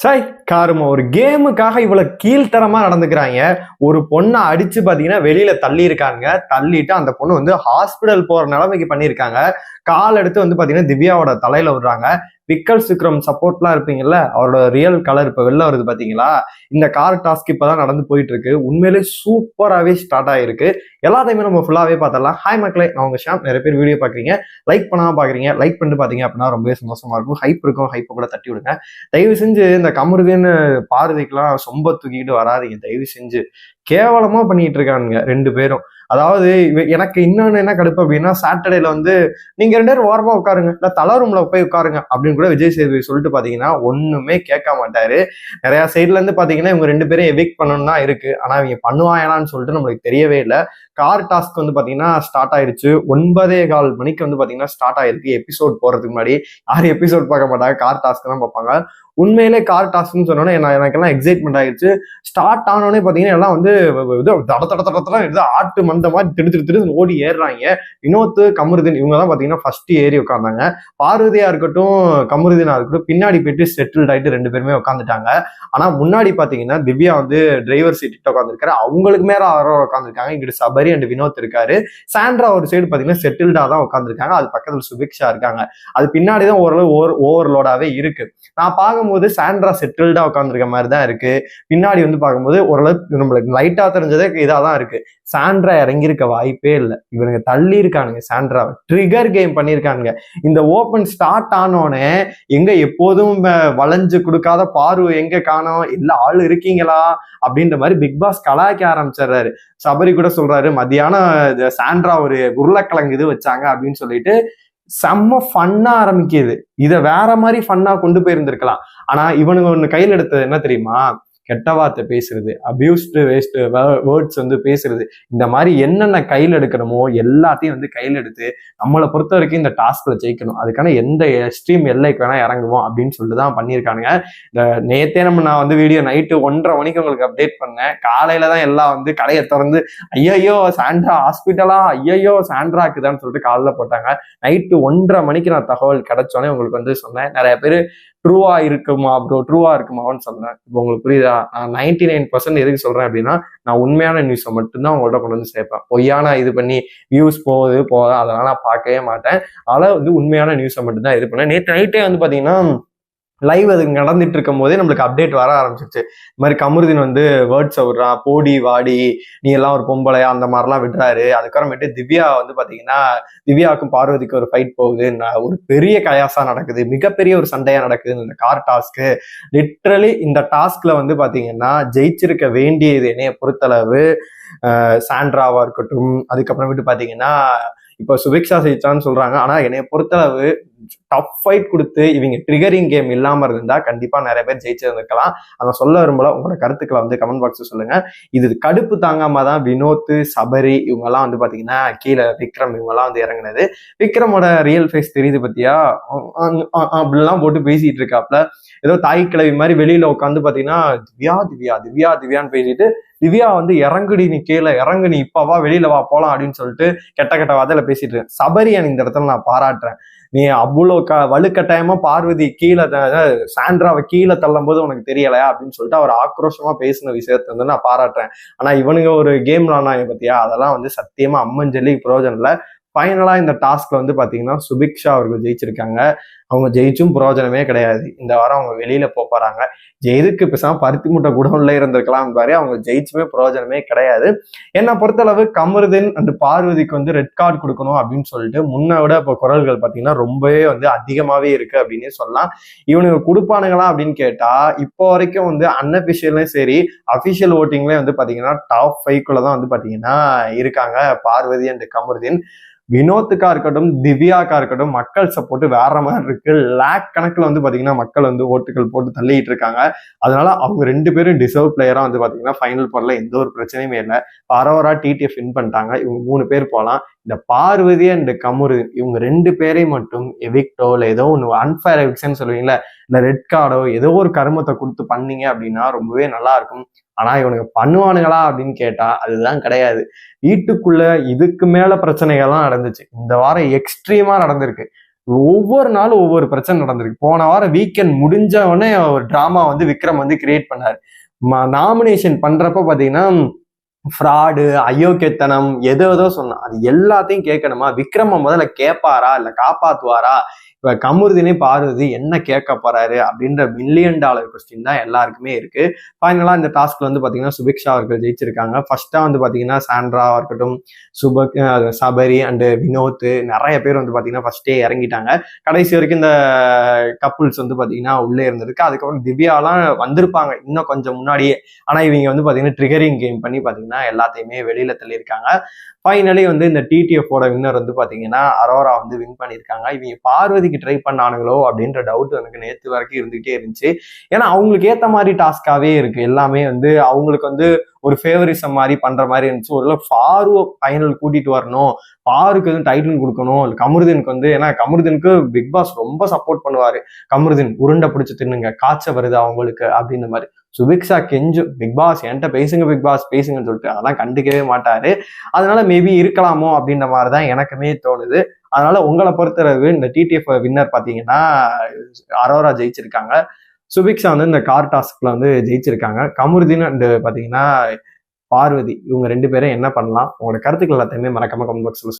சாய் காருமா ஒரு கேமுக்காக இவ்வளவு கீழ்த்தரமா நடந்துக்கிறாங்க. ஒரு பொண்ணை அடிச்சு பாத்தீங்கன்னா வெளியில தள்ளி இருக்காங்க. தள்ளிட்டு அந்த பொண்ணு வந்து ஹாஸ்பிட்டல் போற நிலைமைக்கு பண்ணியிருக்காங்க. கால் எடுத்து வந்து பாத்தீங்கன்னா திவ்யாவோட தலையில விடுறாங்க. விக்கல் விக்ரம் சப்போர்ட்லாம் இருப்பீங்கல்ல, அவரோட ரியல் கலர் இப்ப வெளில வருது பாத்தீங்களா. இந்த கார் டாஸ்க் இப்பதான் நடந்து போயிட்டு இருக்கு. உண்மையிலே சூப்பராகவே ஸ்டார்ட் ஆயிருக்கு. எல்லாத்தையுமே நம்ம ஃபுல்லாவே பார்த்தலாம். ஹாய் மக்களே, நான் உங்க ஷாம். நிறைய பேர் வீடியோ பாக்குறீங்க, லைக் பண்ணாம பாக்குறீங்க. லைக் பண்ணிட்டு பாத்தீங்க அப்படின்னா ரொம்பவே சந்தோஷமா இருக்கும். ஹைப் இருக்கும், ஹைப்பை கூட தட்டி விடுங்க. தயவு செஞ்சு இந்த கமருதீன்னு பாரதிக்கெல்லாம் சொம்ப தூக்கிக்கிட்டு வராதிங்க தயவு செஞ்சு. கேவலமா பண்ணிட்டு இருக்கானுங்க ரெண்டு பேரும். அதாவது எனக்கு இன்னொன்னு என்ன கடுப்பு அப்படின்னா, சாட்டர்டேல வந்து நீங்க ரெண்டு பேரும் ஓரமா உட்காருங்க, இல்ல தலை ரூம்ல போய் உட்காருங்க அப்படின்னு கூட விஜய் சேதுபதி சொல்லிட்டு பாத்தீங்கன்னா ஒண்ணுமே கேட்க மாட்டாரு. நிறைய சைட்ல இருந்து பாத்தீங்கன்னா இவங்க ரெண்டு பேரும் எவிக்ட் பண்ணணும்னா இருக்கு. ஆனா இவங்க பண்ணுவாங்களான்னு சொல்லிட்டு நம்மளுக்கு தெரியவே இல்லை. கார் டாஸ்க் வந்து பாத்தீங்கன்னா ஸ்டார்ட் ஆயிடுச்சு. 9:15 மணிக்கு வந்து பாத்தீங்கன்னா ஸ்டார்ட் ஆயிருக்கு. எபிசோட் போறதுக்கு முன்னாடி யாரும் எபிசோட் பார்க்க மாட்டாங்க, கார் டாஸ்க் தான் பார்ப்பாங்க. உண்மையிலே கார் டாஸ்க்னு சொன்னோன்னே எனக்கெல்லாம் எக்ஸைட்மெண்ட் ஆயிடுச்சு. ஸ்டார்ட் ஆனோடனே பாத்தீங்கன்னா எல்லாம் வந்து தட ஆட்டு மந்த மாதிரி திடு ஓடி ஏறுறாங்க. வினோத், கமருதீன் இவங்க தான் பாத்தீங்கன்னா ஃபர்ஸ்ட் ஏறி உட்காந்தாங்க. பார்வதியா இருக்கட்டும், கமருதீனா இருக்கட்டும் பின்னாடி போயிட்டு செட்டில்ட் ஆயிட்டு ரெண்டு பேருமே உட்காந்துட்டாங்க. ஆனா முன்னாடி பாத்தீங்கன்னா திவ்யா வந்து டிரைவர் சீட் உட்காந்துருக்காரு. அவங்களுக்கு மேல யாரோ உட்காந்துருக்காங்க. இங்கிட்டு சபரி அண்ட் வினோத் இருக்காரு. சாண்ட்ரா ஒரு சைடு பாத்தீங்கன்னா செட்டில்டா தான் உட்காந்துருக்காங்க. அது பக்கத்துல சுபிக்ஷா இருக்காங்க. அது பின்னாடிதான் ஓரளவு ஓவர்லோடாவே இருக்கு. நான் பார்க்கும்போது சாண்ட்ரா செட்டில்டா உட்காந்துருக்க மாதிரி தான் இருக்கு. பின்னாடி வந்து பார்க்கும்போது ஓரளவு நம்மளுக்கு லைட்டா தெரிஞ்சதே இதாதான் இருக்கு. சாண்ட்ரா இறங்கியிருக்க வாய்ப்பே இல்லை. இவனுங்க தள்ளி இருக்கானுங்க. சாண்ட்ராவை ட்ரிகர் கேம் பண்ணியிருக்கானுங்க. இந்த ஓப்பன் ஸ்டார்ட் ஆனோடனே எங்க எப்போதும் வளைஞ்சு கொடுக்காத பார்வை எங்க காணோம், எல்லா ஆள் இருக்கீங்களா அப்படின்ற மாதிரி பிக் பாஸ் கலாய்க்க ஆரம்பிச்சிடுறாரு. சபரி கூட சொல்றாரு, மதியானம் சாண்ட்ரா ஒரு உருளைக்கிழங்கு இது வச்சாங்க அப்படின்னு சொல்லிட்டு செம்ம ஃபன்னா ஆரம்பிக்குது. இதை வேற மாதிரி ஃபன்னா கொண்டு போயிருந்திருக்கலாம். ஆனா இவனுங்க ஒண்ணு கையில் எடுத்தது என்ன தெரியுமா? கெட்ட வார்த்தை பேசுறது, அபியூஸ்டு வேஸ்ட் வேர்ட்ஸ் வந்து பேசுறது. இந்த மாதிரி என்னென்ன கையில் எடுக்கணுமோ எல்லாத்தையும் வந்து கையில் எடுத்து நம்மளை பொறுத்த வரைக்கும் இந்த டாஸ்க்ல ஜெயிக்கணும், அதுக்கான எந்த எக்ஸ்ட்ரீம் எல்லைக்கு வேணா இறங்குவோம் அப்படின்னு சொல்லிட்டு தான் பண்ணியிருக்கானுங்க. இந்த நேத்தே நான் வந்து வீடியோ நைட்டு 1:30 மணிக்கு உங்களுக்கு அப்டேட் பண்ணேன். காலையில தான் எல்லாம் வந்து கடையை திறந்து ஐயோ சாண்ட்ரா ஹாஸ்பிட்டலா, ஐயோ சாண்ட்ராக்குதான்னு சொல்லிட்டு காலைல போட்டாங்க. நைட்டு 1:30 மணிக்கு நான் தகவல் கிடைச்சோன்னே உங்களுக்கு வந்து சொன்னேன். நிறைய பேர் ட்ரூவா இருக்குமா ப்ரோ, ட்ரூவா இருக்குமான்னு சொன்னேன். இப்போ உங்களுக்கு புரியுதா? நான் 99% எதுக்கு சொல்றேன் அப்படின்னா, நான் உண்மையான நியூஸை மட்டும்தான் உங்கள்கிட்ட கொண்டு வந்து சேர்ப்பேன். பொய்யான இது பண்ணி வியூஸ் போகுது அதெல்லாம் நான் பார்க்கவே மாட்டேன். அதெல்லாம் வந்து உண்மையான நியூஸை மட்டும்தான் இது பண்ணேன். நேற்று நைட்டே வந்து பாத்தீங்கன்னா லைவ் அது நடந்துட்டு இருக்கும் போதே நம்மளுக்கு அப்டேட் வர ஆரம்பிச்சிருச்சு. இந்த மாதிரி கமருதீன் வந்து வேர்ட்ஸை விடுறான், போடி வாடி நீ எல்லாம் ஒரு பொம்பளை அந்த மாதிரிலாம் விடுறாரு. அதுக்கப்புறமேட்டு திவ்யா வந்து பாத்தீங்கன்னா திவ்யாவுக்கும் பார்வதிக்கும் ஒரு ஃபைட் போகுது. ஒரு பெரிய கயாசா நடக்குது, மிகப்பெரிய ஒரு சண்டையா நடக்குது இந்த கார் டாஸ்க்கு. லிட்ரலி இந்த டாஸ்க்ல வந்து பாத்தீங்கன்னா ஜெயிச்சிருக்க வேண்டியது என்னைய பொறுத்தளவு சாண்ட்ராவா இருக்கட்டும். அதுக்கப்புறமேட்டு பாத்தீங்கன்னா இப்போ சுபிக்ஷா ஜெயிச்சான்னு சொல்றாங்க. ஆனா என்னைய பொறுத்தளவு டஃப் ஃபைட் கொடுத்து இவங்க ட்ரிகரிங் கேம் இல்லாம இருந்தா கண்டிப்பா நிறைய பேர் ஜெயிச்சிருந்திருக்கலாம். அதை சொல்ல விரும்பல. உங்களோட கருத்துக்களை வந்து கமெண்ட் பாக்ஸ் சொல்லுங்க. இது கடுப்பு தாங்காம தான் வினோத், சபரி இவங்க எல்லாம் வந்து பாத்தீங்கன்னா கீழே விக்ரம் இவங்க எல்லாம் வந்து இறங்குனது. விக்ரமோட ரியல் ஃபேஸ் தெரியுது பத்தியா, அப்படிலாம் போட்டு பேசிட்டு இருக்காப்ல. ஏதோ தாய் கிழவி மாதிரி வெளியில உட்காந்து பாத்தீங்கன்னா திவ்யா திவ்யா திவ்யா திவ்யான்னு பேசிட்டு, திவ்யா வந்து இறங்குடி நீ கீழே இறங்கு, நீ இப்பவா வெளியில வா போலாம் அப்படின்னு சொல்லிட்டு கெட்ட கெட்ட வாதையில பேசிட்டு இருக்கேன். சபரியை இந்த இடத்துல நான் பாராட்டுறேன். நீ அவ்வளோ வலுக்கட்டாயமா பார்வதி கீழே சாண்ட்ராவை கீழே தள்ளும் போது உனக்கு தெரியலையா அப்படின்னு சொல்லிட்டு அவர் ஆக்ரோஷமா பேசின விஷயத்த வந்து நான் பாராட்டுறேன். ஆனா இவனுங்க ஒரு கேம் விளாண்டாங்க பத்தியா, அதெல்லாம் வந்து சத்தியமா அம்மஞ்சலி பிரயோஜனம் இல்லை. ஃபைனலா இந்த டாஸ்க்ல வந்து பாத்தீங்கன்னா சுபிக்ஷா அவர்கள் ஜெயிச்சிருக்காங்க. அவங்க ஜெயிச்சும் பிரயோஜனமே கிடையாது. இந்த வாரம் அவங்க வெளியில போறாங்க. எதுக்கு பேசாம பருத்தி மூட்டை குடோன்ல இருந்திருக்கலாம் பாரு. அவங்க ஜெயிச்சுமே பிரயோஜனமே கிடையாது. என்னை பொறுத்தளவு கமருதீன் அண்ட் பார்வதிக்கு வந்து ரெட் கார்டு கொடுக்கணும் அப்படின்னு சொல்லிட்டு முன்ன விட இப்போ குரல்கள் பாத்தீங்கன்னா ரொம்பவே வந்து அதிகமாவே இருக்கு அப்படின்னு சொல்லலாம். இவனுக்கு கொடுப்பானுங்களா அப்படின்னு கேட்டா இப்போ வரைக்கும் வந்து அன்அபிஷியல்லையும் சரி அபிஷியல் ஓட்டிங்லயும் வந்து பாத்தீங்கன்னா டாப் 5 தான் வந்து பாத்தீங்கன்னா இருக்காங்க பார்வதி அண்ட் கமருதீன். வினோத்துக்கா இருக்கட்டும், திவ்யாக்கா இருக்கட்டும், மக்கள் சப்போர்ட் வேற மாதிரி இருக்கு. லேக் கணக்குல வந்து பாத்தீங்கன்னா மக்கள் வந்து ஓட்டுகள் போட்டு தள்ளிட்டு இருக்காங்க. அதனால அவங்க ரெண்டு பேரும் டிசர்வ் பிளேயரா வந்து பாத்தீங்கன்னா ஃபைனல் போறல எந்த ஒரு பிரச்சனையுமே இல்லை. பரவரா டிடிஎஃப் வின் பண்ணிட்டாங்க. இவங்க 3 பேர் போகலாம். இந்த பார்வதி அண்ட் கமருதீன் இவங்க 2 பேரையும் மட்டும் எவிக்டோ இல்லை ஏதோ ஒன்று அன்ஃபேர் எவிக்ஷன் சொல்லுவீங்களா, இல்லை ரெட் கார்டோ ஏதோ ஒரு கருமத்தை கொடுத்து பண்ணீங்க அப்படின்னா ரொம்பவே நல்லா இருக்கும். ஆனா இவனுக்கு பண்ணுவானுங்களா அப்படின்னு கேட்டா அதுதான் கிடையாது. வீட்டுக்குள்ள இதுக்கு மேல பிரச்சனைகள்லாம் நடந்துச்சு. இந்த வாரம் எக்ஸ்ட்ரீமா நடந்திருக்கு. ஒவ்வொரு நாளும் ஒவ்வொரு பிரச்சனை நடந்திருக்கு. போன வாரம் வீக்கெண்ட் முடிஞ்ச உடனே ஒரு டிராமா வந்து விக்ரம் வந்து கிரியேட் பண்ணாரு. நாமினேஷன் பண்றப்ப பாத்தீங்கன்னா ஃப்ராடு, அயோக்கியத்தனம் ஏதோ சொன்னான். அது எல்லாத்தையும் கேட்கணுமா? விக்ரம முதல்ல கேட்பாரா இல்ல காப்பாத்துவாரா? இப்ப கமருதீனே பார்வதி என்ன கேட்க போறாரு அப்படின்ற $1,000,000 கொஸ்டின் தான் எல்லாருக்குமே இருக்கு. ஃபைனலா இந்த டாஸ்க்ல வந்து பாத்தீங்கன்னா சுபிக்ஷா அவர்கள் ஜெயிச்சிருக்காங்க. ஃபர்ஸ்டா வந்து பாத்தீங்கன்னா சாண்ட்ராவா இருக்கட்டும், சபரி அண்ட் வினோத் நிறைய பேர் வந்து பாத்தீங்கன்னா ஃபர்ஸ்டே இறங்கிட்டாங்க. கடைசி வரைக்கும் இந்த கப்புள்ஸ் வந்து பாத்தீங்கன்னா உள்ளே இருந்திருக்கு. அதுக்கப்புறம் திவ்யாலாம் வந்திருப்பாங்க இன்னும் கொஞ்சம் முன்னாடியே. ஆனா இவங்க வந்து பாத்தீங்கன்னா ட்ரிகரிங் கேம் பண்ணி பாத்தீங்கன்னா எல்லாத்தையுமே வெளியில தள்ளியிருக்காங்க. ஃபைனலி வந்து இந்த டிடிஎஃப் ஓட வின்னர் வந்து பாத்தீங்கன்னா அரோரா வந்து வின் பண்ணியிருக்காங்க. இவங்க பார்வதிக்கு ட்ரை பண்ணானுங்களோ அப்படின்ற டவுட் எனக்கு நேற்று வரைக்கும் இருந்துகிட்டே இருந்துச்சு. ஏன்னா அவங்களுக்கு ஏத்த மாதிரி டாஸ்காவே இருக்கு. எல்லாமே வந்து அவங்களுக்கு வந்து ஒரு ஃபேவரிசம் மாதிரி பண்ற மாதிரி இருந்துச்சு. ஒரு ஃபாரு ஃபைனல் கூட்டிட்டு வரணும், ஃபாருக்கு வந்து டைட்டில் கொடுக்கணும், கமருதீனுக்கு வந்து, ஏன்னா கமருதீனுக்கு பிக் பாஸ் ரொம்ப சப்போர்ட் பண்ணுவாரு. கமருதீன் உருண்டை பிடிச்சு தின்னுங்க, காய்ச்ச வருது அவங்களுக்கு அப்படின்ற மாதிரி. சுபிக்ஷா கெஞ்சும், பிக் பாஸ் என்கிட்ட பேசுங்க, பிக் பாஸ் பேசுங்கன்னு சொல்லிட்டு. அதெல்லாம் கண்டுக்கவே மாட்டாரு. அதனால மேபி இருக்கலாமோ அப்படின்ற மாதிரிதான் எனக்குமே தோணுது. அதனால உங்களை பொறுத்தளவு இந்த டிடிஎஃப் வின்னர் பாத்தீங்கன்னா அரோரா ஜெயிச்சிருக்காங்க. சுபிக்ஷா வந்து இந்த கார் டாஸ்க்ல வந்து ஜெயிச்சிருக்காங்க. கமருதீன் அண்ட் பாத்தீங்கன்னா பார்வதி, இவங்க 2 பேரும் என்ன பண்ணலாம்? உங்களோட கருத்துக்கள் எல்லாத்தையுமே மறக்காம கமெண்ட் பாக்ஸ்ல